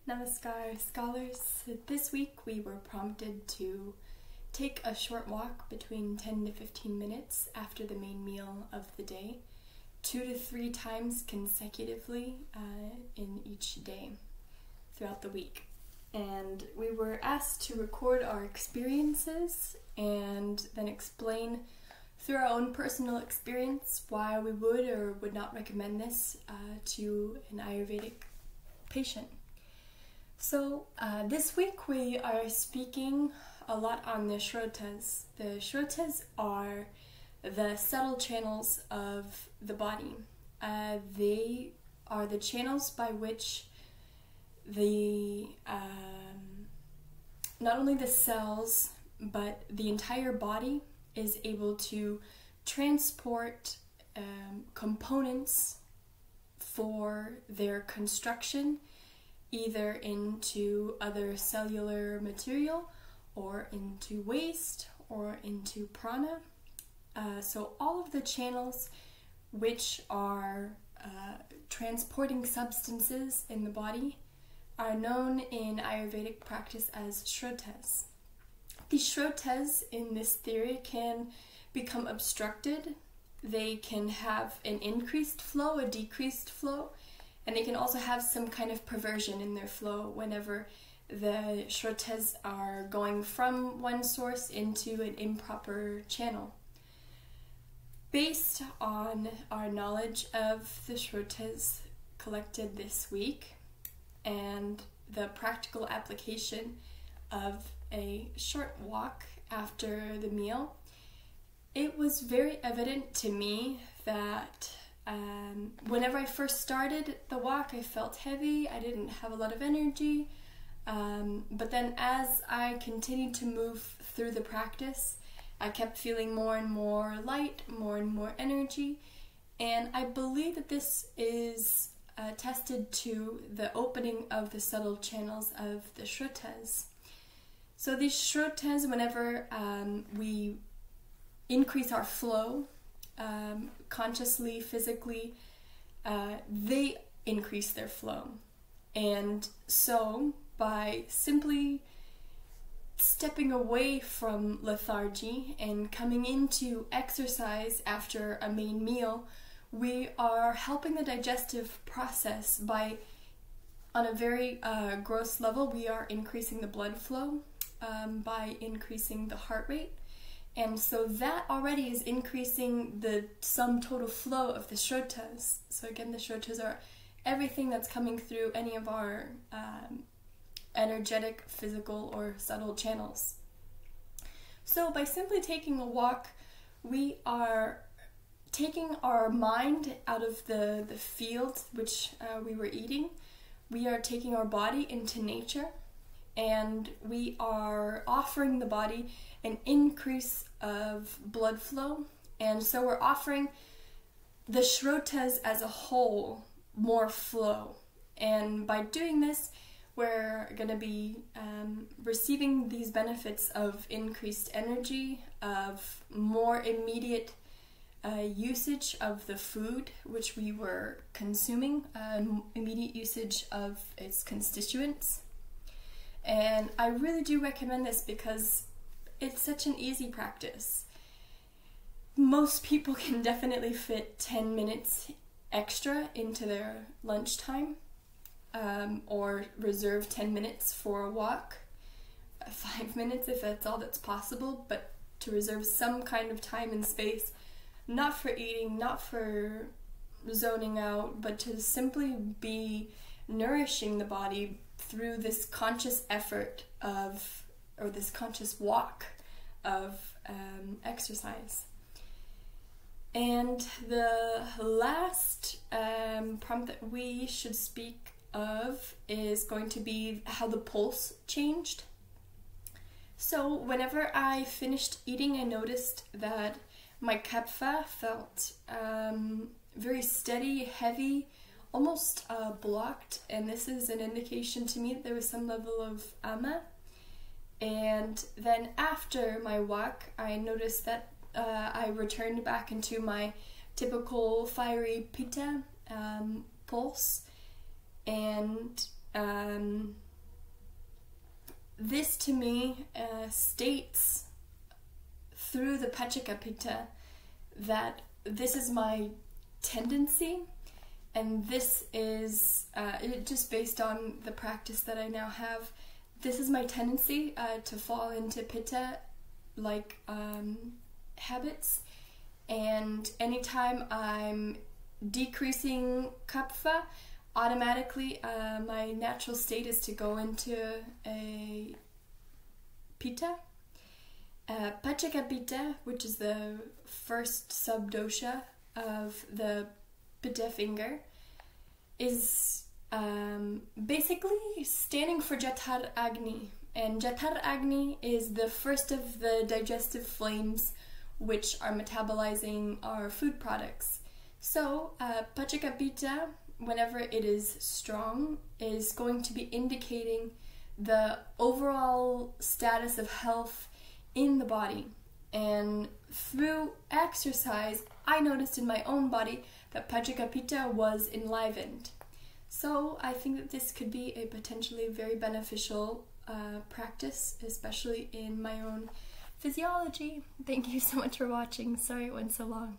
Namaskar, scholars. This week we were prompted to take a short walk between 10 to 15 minutes after the main meal of the day, 2 to 3 times consecutively in each day throughout the week. And we were asked to record our experiences and then explain through our own personal experience why we would or would not recommend this to an Ayurvedic patient. So this week we are speaking a lot on the Srotas. The Srotas are the subtle channels of the body. They are the channels by which the not only the cells but the entire body is able to transport components for their construction either into other cellular material or into waste or into prana. So all of the channels which are transporting substances in the body are known in Ayurvedic practice as Srotas. These Srotas in this theory can become obstructed. They can have an increased flow, a decreased flow, and they can also have some kind of perversion in their flow whenever the Srotas are going from one source into an improper channel. Based on our knowledge of the Srotas collected this week and the practical application of a short walk after the meal, it was very evident to me that whenever I first started the walk, I felt heavy, I didn't have a lot of energy, but then as I continued to move through the practice, I kept feeling more and more light, more and more energy, and I believe that this is attested to the opening of the subtle channels of the Srotas. So these Srotas, whenever we increase our flow, consciously, physically, they increase their flow. And so by simply stepping away from lethargy and coming into exercise after a main meal, we are helping the digestive process by, on a very gross level, we are increasing the blood flow by increasing the heart rate. And so that already is increasing the sum total flow of the Srotas. So again, the Srotas are everything that's coming through any of our energetic, physical, or subtle channels. So by simply taking a walk, we are taking our mind out of the field which we were eating. We are taking our body into nature, and we are offering the body an increase of blood flow. And so we're offering the Srotas as a whole more flow. And by doing this, we're going to be receiving these benefits of increased energy, of more immediate usage of the food which we were consuming, immediate usage of its constituents. And I really do recommend this because it's such an easy practice. Most people can definitely fit 10 minutes extra into their lunchtime, or reserve 10 minutes for a walk, 5 minutes if that's all that's possible, but to reserve some kind of time and space, not for eating, not for zoning out, but to simply be nourishing the body through this conscious effort of, or this conscious walk of exercise. And the last prompt that we should speak of is going to be how the pulse changed. So whenever I finished eating, I noticed that my kapha felt very steady, heavy, almost blocked, and this is an indication to me that there was some level of ama. And then after my walk, I noticed that I returned back into my typical fiery pitta pulse, and this to me states through the Pachaka Pitta that this is my tendency, and this is just based on the practice that I now have. This is my tendency to fall into Pitta like habits, and anytime I'm decreasing Kapha, automatically my natural state is to go into a Pitta. Pachaka Pitta, which is the first sub-dosha of the Pitta finger, is basically standing for Jatar Agni. And Jatar Agni is the first of the digestive flames which are metabolizing our food products. So Pachaka Pitta, whenever it is strong, is going to be indicating the overall status of health in the body. And through exercise, I noticed in my own body that Pachaka Pitta was enlivened. So I think that this could be a potentially very beneficial practice, especially in my own physiology. Thank you so much for watching. Sorry it went so long.